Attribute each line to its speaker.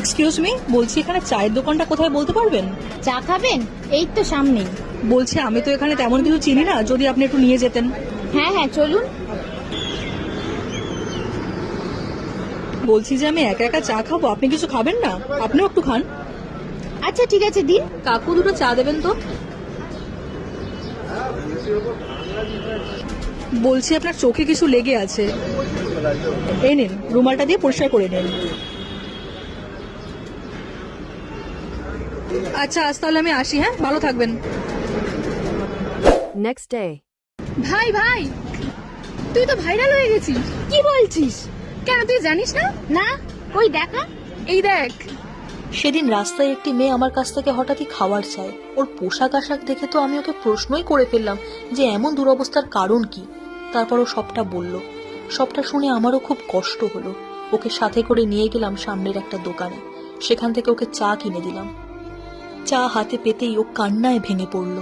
Speaker 1: Excuse me, বলছি এখানে চায়ের দোকানটা কোথায় বলতে পারবেন?
Speaker 2: চা খাবেন? এই তো সামনেই।
Speaker 1: বলছি আমি তো এখানে তেমন কিছু চিনি না, যদি আপনি একটু নিয়ে যেতেন।
Speaker 2: হ্যাঁ হ্যাঁ, চলুন।
Speaker 1: বলছি যে আমি একা একা চা খাবো, আপনি কিছু খাবেন না? আপনিও একটু খান।
Speaker 2: আচ্ছা ঠিক আছে, দিন।
Speaker 1: কাকু দুটো চা দেবেন তো। বলছি আপনার চোখে কিছু লেগে আছে, এই নিন রুমালটা দিয়ে পরিষ্কার করে নিন। আচ্ছা আজ তাহলে আমি আসি, হ্যাঁ ভালো থাকবেন।
Speaker 3: Next day.
Speaker 2: ভাই ভাই, তুই তো ভাইরাল হয়ে গেছিস। কি বলছিস? কেন, তুই জানিস না? না, কই দেখা। এই দেখ।
Speaker 1: সেদিন রাস্তায় একটি মেয়ে আমার কাছ থেকে হঠাৎই খাবার চায়। ওর পোশাক আশাক দেখে তো আমি ওকে প্রশ্নই করে ফেললাম যে এমন দুরবস্থার কারণ কি। তারপর ও সবটা বলল। সবটা শুনে আমারও খুব কষ্ট হলো। ওকে সাথে করে নিয়ে গেলাম সামনের একটা দোকানে। সেখান থেকে ওকে চা কিনে দিলাম। চা হাতে পেতেই ও কান্নায় ভেঙে পড়ল।